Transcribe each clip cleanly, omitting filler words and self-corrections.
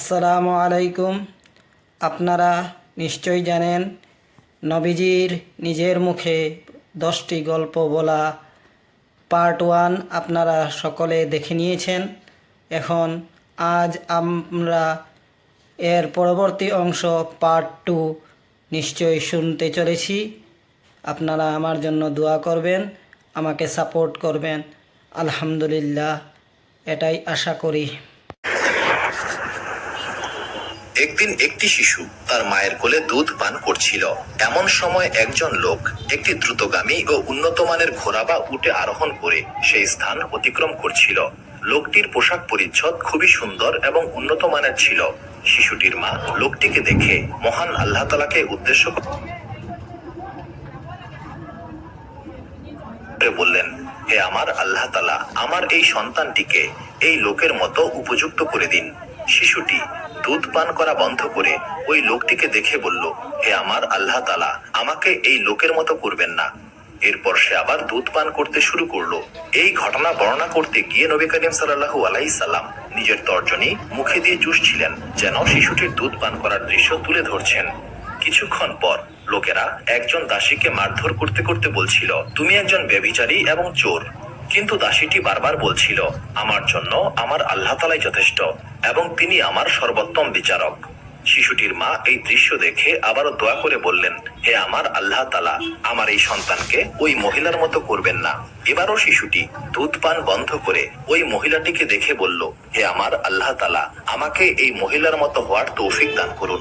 আসসালামু আলাইকুম। আপনারা নিশ্চয়ই জানেন নবীজির নিজের মুখে 10টি গল্প বলা পার্ট 1 আপনারা সকলে দেখে নিয়েছেন। এখন আজ আমরা এর পরবর্তী অংশ পার্ট 2 নিশ্চয়ই শুনতে চলেছি। আপনারা আমার জন্য দোয়া করবেন, আমাকে সাপোর্ট করবেন। আলহামদুলিল্লাহ, এটাই আশা করি। একদিন একটি শিশু তার মায়ের কোলে দুধ পান করছিল। এমন সময় একজন লোক একটি দ্রুতগামী ও উন্নত মানের ঘোড়া বা উটে আরোহণ করে সেই স্থান অতিক্রম করছিল। লোকটির পোশাক পরিচ্ছদ খুবই সুন্দর এবং উন্নত মানের ছিল। শিশুটির মা লোকটিকে দেখে মহান আল্লাহ তাআলাকে উদ্দেশ্য করে বললেন, হে আমার আল্লাহ তাআলা, আমার এই সন্তানটিকে এই লোকের মতো উপযুক্ত করে দিন। শিশুটি দুধ পান করা বন্ধ করে ওই লোকটিকে দেখে বলল, হে আমার আল্লাহ তাআলা, আমাকে এই লোকের মতো করবেন না। এরপর সে আবার দুধ পান করতে শুরু করলো। এই ঘটনা বর্ণনা করতে গিয়ে নবী করিম সাল্লাল্লাহু আলাইহি সাল্লাম নিজের তর্জনী মুখে দিয়ে চুষছিলেন, যেন শিশুটির দুধ পান করার দৃশ্য তুলে ধরছেন। কিছুক্ষণ পর লোকেরা একজন দাসীকে মারধর করতে করতে বলছিল, তুমি একজন ব্যভিচারী এবং চোর। কিন্তু দাসীটি বারবার বলছিল, আমার জন্য আমার আল্লাহ তাআলাই যথেষ্ট এবং তিনি আমার সর্বোত্তম বিচারক। শিশুটির মা এই দৃশ্য দেখে আবারও দোয়া করে বললেন, হে আমার আল্লাহ তাআলা, আমার এই সন্তানকে ওই মহিলার মতো করবেন না। এবারও শিশুটি দুধ পান বন্ধ করে ওই মহিলাটিকে দেখে বলল, হে আমার আল্লাহ তাআলা, আমাকে এই মহিলার মতো হওয়ার তৌফিক দান করুন।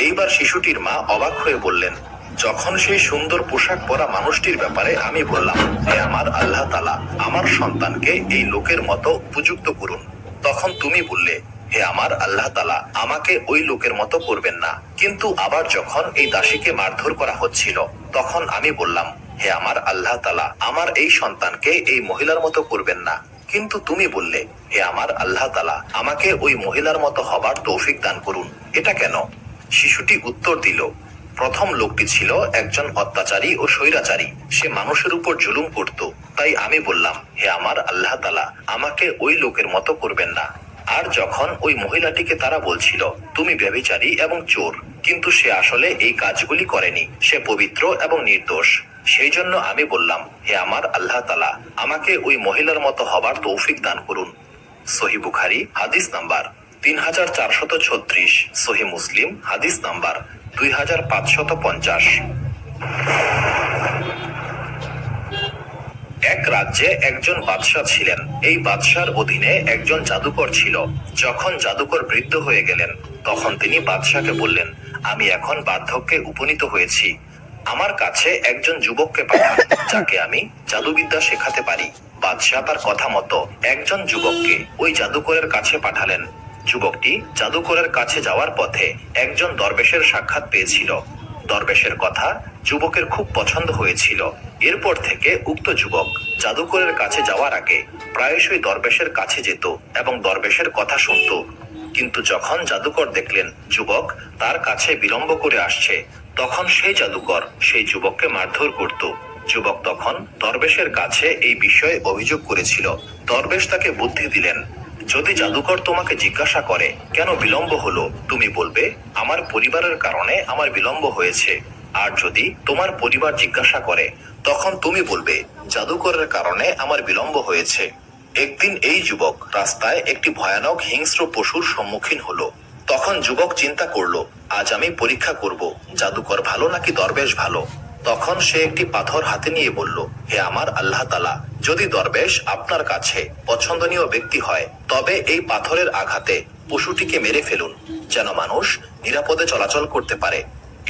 এইবার শিশুটির মা অবাক হয়ে বললেন, যখন সেই সুন্দর পোশাক পরা মানুষটির ব্যাপারে আমি বললাম, হে আমার আল্লাহ তাআলা, আমার সন্তানকে এই লোকের মতো উপযুক্ত করুন, তখন তুমি বললে, হে আমার আল্লাহ তাআলা, আমাকে ওই লোকের মতো করবেন না। কিন্তু আবার যখন এই দাসীকে মারধর করা হচ্ছিল, তখন আমি বললাম, হে আমার আল্লাহ তাআলা, আমার এই সন্তানকে এই মহিলার মতো করবেন না। কিন্তু তুমি বললে, হে আমার আল্লাহ তাআলা, আমাকে ওই মহিলার মতো হবার তৌফিক দান করুন। এটা কেন? শিশুটি উত্তর দিল, প্রথম লোকটি ছিল একজন অত্যাচারী ও স্বৈরাচারী। সে মানুষের উপর জুলুম করত। তাই আমি বললাম, হে আমার আল্লাহ তাআলা, আমাকে ওই লোকের মতো করবেন না। আর যখন ওই মহিলাটিকে তারা বলছিল, তুমি ব্যভিচারী এবং চোর, কিন্তু সে আসলে এই কাজগুলি করেনি, সে পবিত্র এবং নির্দোষ। সেই জন্য আমি বললাম, হে আমার আল্লাহ তাআলা, আমাকে ওই মহিলার মতো হবার তৌফিক দান করুন। সহিহ বুখারী হাদিস নাম্বার 3436, সহিহ মুসলিম হাদিস নাম্বার 2550। এক রাজ্যে একজন বাদশাহ ছিলেন। এই বাদশার অধীনে একজন জাদুকর ছিল। যখন জাদুকর বৃদ্ধ হয়ে গেলেন, তখন তিনি বাদশাকে বললেন, আমি এখন বার্ধক্যে উপনীত হয়েছি, আমার কাছে একজন যুবককে পাঠান, যাকে আমি জাদুবিদ্যা শেখাতে পারি। বাদশাহ তার কথা মতো একজন যুবককে ওই জাদুকরের কাছে পাঠালেন। যুবকটি জাদুকরের কাছে যাওয়ার পথে একজন দরবেশের সাক্ষাৎ পেয়েছিল। দরবেশের কথা যুবকের খুব পছন্দ হয়েছিল। এরপর থেকে উক্ত যুবক জাদুকরের কাছে যাওয়ার আগে প্রায়শই দরবেশের কাছে যেত এবং দরবেশের কথা শুনত। কিন্তু যখন জাদুকর দেখলেন যুবক তার কাছে বিলম্ব করে আসছে, তখন সেই জাদুকর সেই যুবককে মারধর করত। যুবক তখন দরবেশের কাছে এই বিষয়ে অভিযোগ করেছিল। দরবেশ তাকে বুদ্ধি দিলেন, যদি জাদুকর তোমাকে জিজ্ঞাসা করে কেন বিলম্ব হলো, তুমি বলবে, আমার পরিবারের কারণে আমার বিলম্ব হয়েছে। আর যদি তোমার পরিবার জিজ্ঞাসা করে, তখন তুমি বলবে, জাদুকরের কারণে আমার বিলম্ব হয়েছে। একদিন এই যুবক রাস্তায় একটি ভয়ানক হিংস্র পশুর সম্মুখীন হলো। তখন যুবক চিন্তা করলো, আজ আমি পরীক্ষা করব, জাদুকর ভালো নাকি দরবেশ ভালো। তখন সে একটি পাথর হাতে নিয়ে বলল, হে আমার আল্লাহ তাআলা, যদি দরবেশ আপনার কাছে পছন্দনীয় ব্যক্তি হয়, তবে এই পাথরের আঘাতে পশুটিকে মেরে ফেলুন, যেন মানুষ নিরাপদে চলাচল করতে পারে।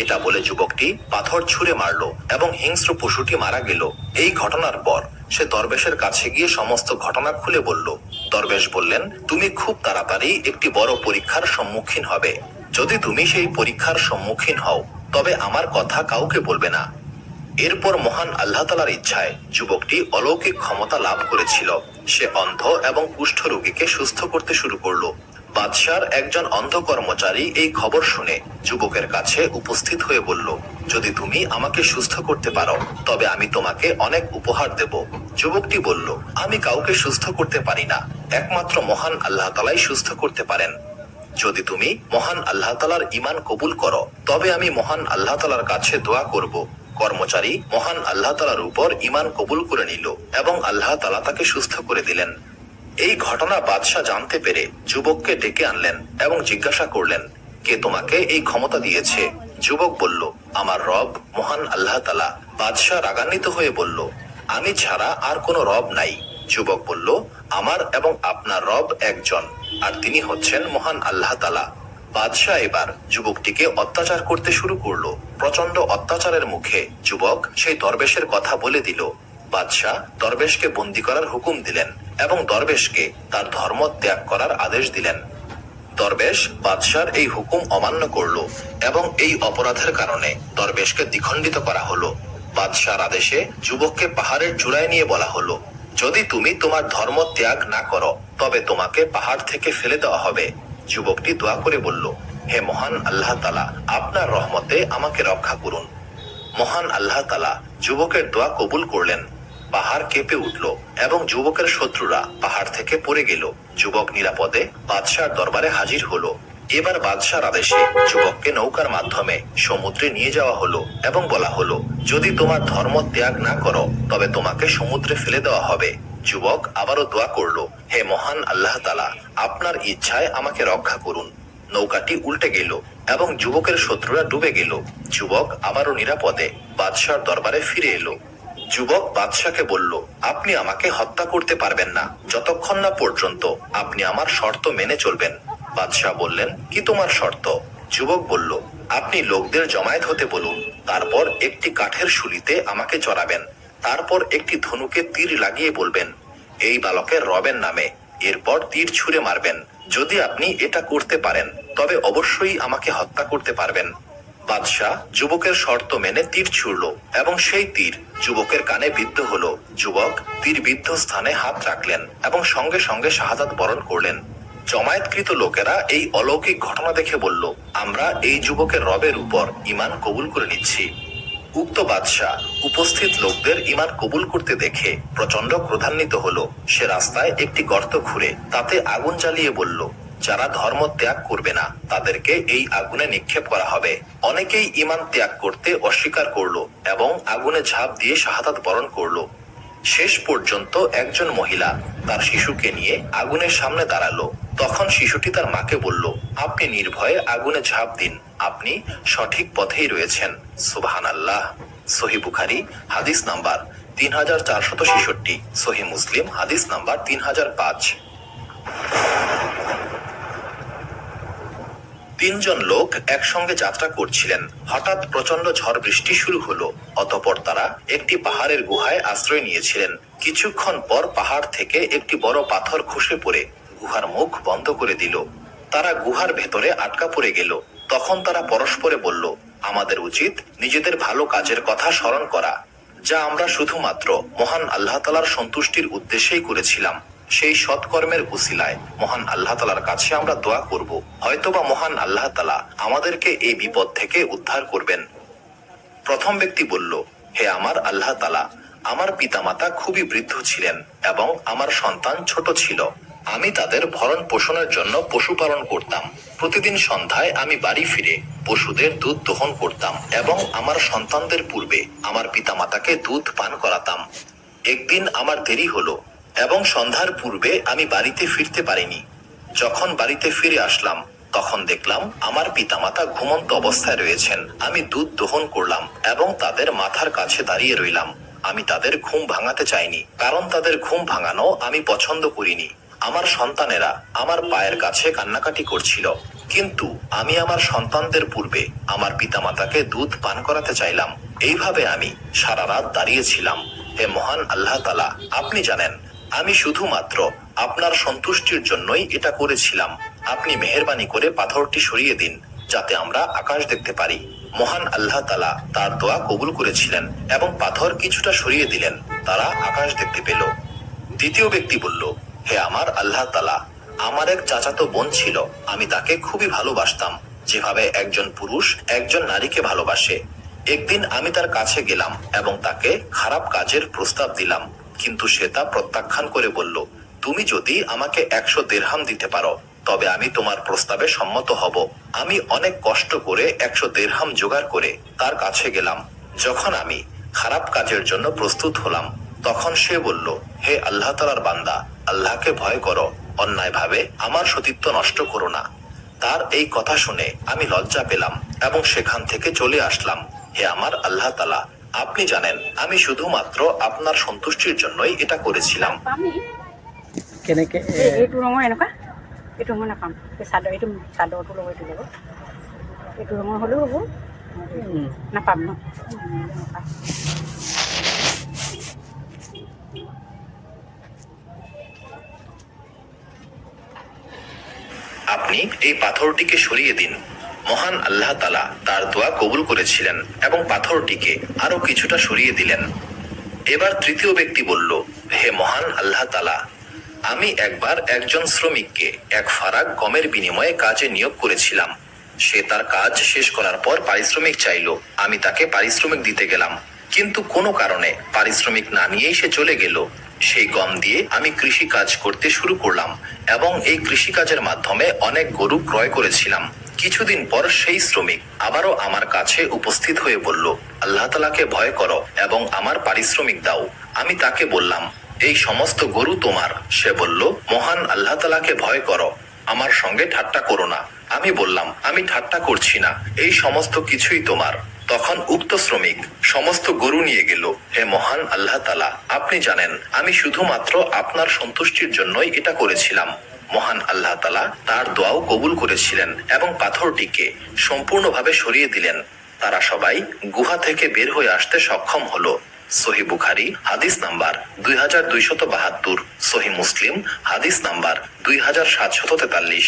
এটা বলে যুবকটি পাথর ছুঁড়ে মারলো এবং হিংস্র পশুটি মারা গেল। এই ঘটনার পর সে দরবেশের কাছে গিয়ে সমস্ত ঘটনা খুলে বলল। দরবেশ বললেন, তুমি খুব তাড়াতাড়ি একটি বড় পরীক্ষার সম্মুখীন হবে। যদি তুমি সেই পরীক্ষার সম্মুখীন হও, তবে আমার কথা কাউকে বলবে না। এরপর মহান আল্লাহ তাআলার ইচ্ছায় যুবকটি অলৌকিক ক্ষমতা লাভ করেছিল। সে অন্ধ এবং কুষ্ঠ রোগীকে সুস্থ করতে শুরু করলো। বাদশার একজন অন্ধ কর্মচারী এই খবর শুনে যুবকের কাছে উপস্থিত হয়ে বলল, যদি তুমি আমাকে সুস্থ করতে পারো, তবে আমি তোমাকে অনেক উপহার দেব। যুবকটি বলল, আমি কাউকে সুস্থ করতে পারি না, একমাত্র মহান আল্লাহ তাআলাই সুস্থ করতে পারেন। যদি তুমি মহান আল্লাহ তাআলার ঈমান কবুল করো তবে আমি মহান আল্লাহ তাআলার কাছে দোয়া করব। কর্মচারী মহান আল্লাহ তাআলার উপর ঈমান কবুল করে নিল এবং আল্লাহ তাআলা তাকে সুস্থ করে দিলেন। এই ঘটনা বাদশাহ জানতে পেরে যুবককে ডেকে আনলেন এবং জিজ্ঞাসা করলেন, কে তোমাকে এই ক্ষমতা দিয়েছে? যুবক বলল, আমার রব মহান আল্লাহ তাআলা। বাদশাহ রাগান্বিত হয়ে বলল, আমি ছাড়া আর কোনো রব নাই। যুবক বলল, আমার এবং আপনার রব একজন, আর তিনি হচ্ছেন মহান আল্লাহ তাআলা। বাদশাহ এবার যুবকটিকে অত্যাচার করতে শুরু করলো। প্রচন্ড অত্যাচারের মুখে যুবক সেই দরবেশের কথা বলে দিল। বাদশাহ দরবেশকে বন্দী করার হুকুম দিলেন এবং দরবেশকে তার ধর্ম ত্যাগ করার আদেশ দিলেন। দরবেশ বাদশার এই হুকুম অমান্য করলো এবং এই অপরাধের কারণে দরবেশকে দ্বিখণ্ডিত করা হলো। বাদশার আদেশে যুবককে পাহাড়ের চূড়ায় নিয়ে বলা হলো, যদি তুমি তোমার ধর্ম ত্যাগ না করো তবে তোমাকে পাহাড় থেকে ফেলে দেওয়া হবে। যুবকটি দোয়া করে বলল, হে মহান আল্লাহ তাআলা, আপনার রহমতে আমাকে রক্ষা করুন। মহান আল্লাহ তাআলা যুবকের দোয়া কবুল করলেন। পাহাড় কেঁপে উঠল এবং যুবকের শত্রুরা পাহাড় থেকে পড়ে গেল। যুবক নিরাপদে বাদশার দরবারে হাজির হলো। এবার বাদশার আদেশে যুবককে নৌকার মাধ্যমে সমুদ্রে নিয়ে যাওয়া হলো এবং বলা হলো, যদি তোমার ধর্ম ত্যাগ না করো তবে তোমাকে সমুদ্রে ফেলে দেওয়া হবে। যুবক আবারও দোয়া করলো, হে মহান আল্লাহ তাআলা, আপনার ইচ্ছায় আমাকে রক্ষা করুন। নৌকাটি উল্টে গেল এবং যুবকের শত্রুরা ডুবে গেল। যুবক আবারও নিরাপদে বাদশার দরবারে ফিরে এলো। যুবক বাদশাকে বলল, আপনি আমাকে হত্যা করতে পারবেন না যতক্ষণ না পর্যন্ত আপনি আমার শর্ত মেনে চলবেন। বাদশাহ বললেন, কি তোমার শর্ত? যুবক বলল, আপনি লোকদের জমায়েত হতে বলুন, তারপর একটি কাঠের শুলিতে আমাকে চড়াবেন, তারপর একটি ধনুকে তীর লাগিয়ে বলবেন, এই বালকের রবের নামে, এরপর তীর ছুঁড়ে মারবেন। যদি আপনি এটা করতে পারেন তবে অবশ্যই আমাকে হত্যা করতে পারবেন। বাদশাহ যুবকের শর্ত মেনে তীর ছুড়ল এবং সেই তীর যুবকের কানে বিদ্ধ হলো। যুবক তীর বিদ্ধ স্থানে হাত রাখলেন এবং সঙ্গে সঙ্গে শাহাদাত বরণ করলেন। জমায়েতকৃত লোকেরা এই অলৌকিক ঘটনা দেখে বলল, আমরা এই যুবকের রবের উপর ঈমান কবুল করে নিচ্ছি। উক্ত বাদশাহ উপস্থিত লোকদের ঈমান কবুল করতে দেখে প্রচন্ড ক্রোধান্বিত হলো। সে রাস্তায় একটি গর্ত খুঁড়ে তাতে আগুন জ্বালিয়ে বলল, যারা ধর্ম ত্যাগ করবে না তাদেরকে এই আগুনে নিক্ষেপ করা হবে। অনেকেই ঈমান ত্যাগ করতে অস্বীকার করলো এবং আগুনে ঝাঁপ দিয়ে শাহাদাত বরণ করলো। শেষ পর্যন্ত একজন মহিলা তার শিশুকে নিয়ে আগুনের সামনে দাঁড়ালো। তখন শিশুটি তার মাকে বলল, আপনি নির্ভয়ে আগুনে ঝাঁপ দিন, আপনি সঠিক পথেই রয়েছেন। সুবহানাল্লাহ। সহিহ বুখারী হাদিস নাম্বার 3466, সহিহ মুসলিম হাদিস নাম্বার 3005। তিনজন লোক একসঙ্গে যাত্রা করছিলেন। হঠাৎ প্রচন্ড ঝড় বৃষ্টি শুরু হলো। অতঃপর তারা একটি পাহাড়ের গুহায় আশ্রয় নিয়েছিলেন। কিছুক্ষণ পর পাহাড় থেকে একটি বড় পাথর খসে পড়ে গুহার মুখ বন্ধ করে দিল। তারা গুহার ভেতরে আটকা পড়ে গেল। তখন তারা পরস্পরে বলল, আমাদের উচিত নিজেদের ভালো কাজের কথা স্মরণ করা, যা আমরা শুধুমাত্র মহান আল্লাহ তাআলার সন্তুষ্টির উদ্দেশ্যেই করেছিলাম। সেই সৎকর্মের উসিলায় মহান আল্লাহ তাআলার কাছে আমরা দোয়া করব, হয়তোবা মহান আল্লাহ তাআলা আমাদেরকে এই বিপদ থেকে উদ্ধার করবেন। প্রথম ব্যক্তি বলল, হে আমার আল্লাহ তাআলা, আমার পিতামাতা খুবই বৃদ্ধ ছিলেন এবং আমার সন্তান ছোট ছিল। আমি তাদের ভরণ পোষণের জন্য পশুপালন করতাম। প্রতিদিন সন্ধ্যায় আমি বাড়ি ফিরে পশুদের দুধ দহন করতাম এবং আমার সন্তানদের পূর্বে আমার পিতামাতাকে দুধ পান করাতাম। একদিন আমার দেরি হলো এবং সন্ধ্যার পূর্বে আমি বাড়িতে ফিরতে পারিনি। যখন বাড়িতে ফিরে আসলাম তখন দেখলাম আমার পিতামাতা ঘুমন্ত অবস্থায় রয়েছেন। আমি দুধ দহন করলাম এবং তাদের মাথার কাছে দাঁড়িয়ে রইলাম। আমি তাদের ঘুম ভাঙাতে চাইনি, কারণ তাদের ঘুম ভাঙানো আমি পছন্দ করিনি। আমার সন্তানেরা আমার পায়ের কাছে কান্নাকাটি করছিল, কিন্তু আমি আমার সন্তানদের পূর্বে আমার পিতামাতাকে দুধ পান করাতে চাইলাম। এইভাবে আমি সারা রাত দাঁড়িয়েছিলাম। হে মহান আল্লাহ তাআলা, আপনি জানেন আমি শুধুমাত্র আপনার সন্তুষ্টির জন্যই এটা করেছিলাম। আপনি মেহেরবানি করে পাথরটি সরিয়ে দিন যাতে আমরা আকাশ দেখতে পারি। মহান আল্লাহ তাআলা তার দোয়া কবুল করেছিলেন এবং পাথর কিছুটা সরিয়ে দিলেন। তারা আকাশ দেখতে পেল। দ্বিতীয় ব্যক্তি বলল, হে আমার আল্লাহ তাআলা, আমার এক চাচাতো বোন ছিল। আমি তাকে খুবই ভালোবাসতাম, যেভাবে একজন পুরুষ একজন নারীকে ভালোবাসে। একদিন আমি তার কাছে গেলাম এবং তাকে খারাপ কাজের প্রস্তাব দিলাম, কিন্তু সে তা প্রত্যাখ্যান করে বলল, তুমি যদি আমাকে 100 দিরহাম দিতে পারো তবে আমি তোমার প্রস্তাবে সম্মত হব। আমি অনেক কষ্ট করে 100 দিরহাম জোগাড় করে তার কাছে গেলাম। যখন আমি খারাপ কাজের জন্য প্রস্তুত হলাম, তখন সে বলল, হে আল্লাহ তাআলার বান্দা, আল্লাহকে ভয় করো, অন্যায়ভাবে আমার সতীত্ব নষ্ট করো না। তার এই কথা শুনে আমি লজ্জা পেলাম এবং সেখান থেকে চলে আসলাম। হে আমার আল্লাহ তাআলা, আপনি জানেন আমি শুধুমাত্র আপনার সন্তুষ্টির জন্যই এটা করেছিলাম। কেনেকে এইটো ৰঙৰ এনেকুৱা এইটো ৰঙৰ নাপাম। এই এইটো চাদৰটো ল'ব, এইটো ল'ব, এইটো ৰঙৰ হ'লেও হ'ব। নাপাম ন? নাপাম। আপনি এই পাথরটিকে সরিয়ে দিন। মহান আল্লাহ তাআলা তার দোয়া কবুল করেছিলেন এবং পাথরটিকে আরো কিছুটা সরিয়ে দিলেন। এবার তৃতীয় ব্যক্তি বলল, হে মহান আল্লাহ তাআলা, আমি একবার একজন শ্রমিককে 1 ফারাক গমের বিনিময়ে কাজে নিয়োগ করেছিলাম। সে তার কাজ শেষ করার পর পারিশ্রমিক চাইল। আমি তাকে পারিশ্রমিক দিতে গেলাম, কিন্তু কোনো কারণে পারিশ্রমিক না নিয়েই সে চলে গেল। সেই গম দিয়ে আমি কৃষি কাজ করতে শুরু করলাম এবং এই কৃষিকাজের মাধ্যমে অনেক গরু ক্রয় করেছিলাম। কিছুদিন পর সেই শ্রমিক আবারও আমার কাছে উপস্থিত হয়ে বলল, আল্লাহ তাআলাকে ভয় করো এবং আমার পারিশ্রমিক দাও। আমি তাকে বললাম, এই সমস্ত গরু তোমার? সে বলল, মহান আল্লাহ তাআলাকে ভয় করো, আমার সঙ্গে ঠাট্টা করো না। আমি বললাম, আমি ঠাট্টা করছি না, এই সমস্ত কিছুই তোমার। তখন উক্ত শ্রমিক সমস্ত গরু নিয়ে গেল। হে মহান আল্লাহ তাআলা, আপনি জানেন আমি শুধুমাত্র আপনার সন্তুষ্টির জন্যই এটা করেছিলাম। মহান আল্লাহ তাআলা তার দোয়াও কবুল করেছিলেন এবং পাথরটিকে সম্পূর্ণভাবে সরিয়ে দিলেন। তারা সবাই গুহা থেকে বের হয়ে আসতে সক্ষম হলো। সহিহ বুখারী হাদিস নাম্বার 2272, সহিহ মুসলিম হাদিস নাম্বার 2743।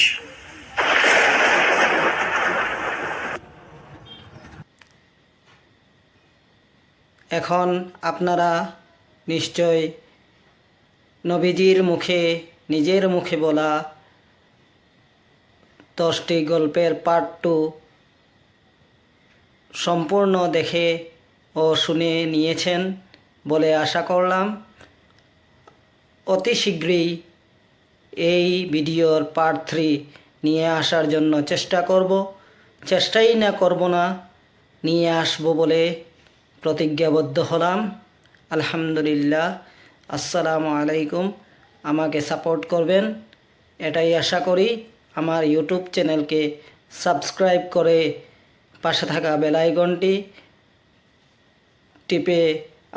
এখন আপনারা নিশ্চয় নবীজির মুখে, নিজের মুখে বলা 10টি গল্পের পার্ট 2 সম্পূর্ণ দেখে ও শুনে নিয়েছেন বলে আশা করলাম। অতি শীঘ্রই এই ভিডিওর পার্ট 3 নিয়ে আসার জন্য চেষ্টা করব। চেষ্টাই না করব না, নিয়ে আসব বলে প্রতিজ্ঞাবদ্ধ হলাম। আলহামদুলিল্লাহ। আসসালামু আলাইকুম। আমাকে সাপোর্ট করবেন এটাই আশা করি। আমার ইউটিউব চ্যানেলকে সাবস্ক্রাইব করে পাশে থাকা বেল আইকনটি টিপে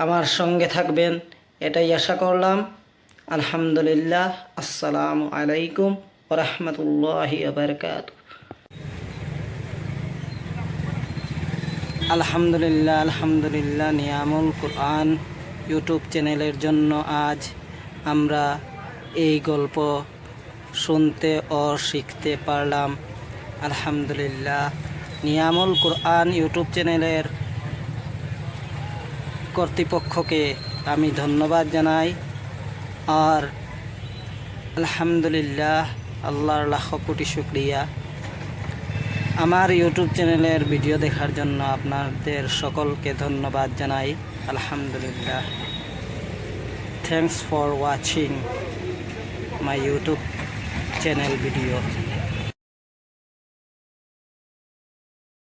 আমার সঙ্গে থাকবেন এটাই আশা করলাম। আলহামদুলিল্লাহ। আসসালামু আলাইকুম ওয়া রাহমাতুল্লাহি ওয়া বারাকাতুহু। আলহামদুলিল্লাহ, আলহামদুলিল্লাহ। নিয়ামুল কুরআন ইউটিউব চ্যানেলের জন্য আজ আমরা এই গল্প শুনতে ও শিখতে পারলাম। আলহামদুলিল্লাহ। নিয়ামুল কুরআন ইউটিউব চ্যানেলের কর্তৃপক্ষকে আমি ধন্যবাদ জানাই। আর আলহামদুলিল্লাহ, আল্লাহর লাখ কোটি শুকরিয়া। আমার ইউটিউব চ্যানেলের ভিডিও দেখার জন্য আপনাদের সকলকে ধন্যবাদ জানাই। আলহামদুলিল্লাহ। Thanks for watching my YouTube channel video.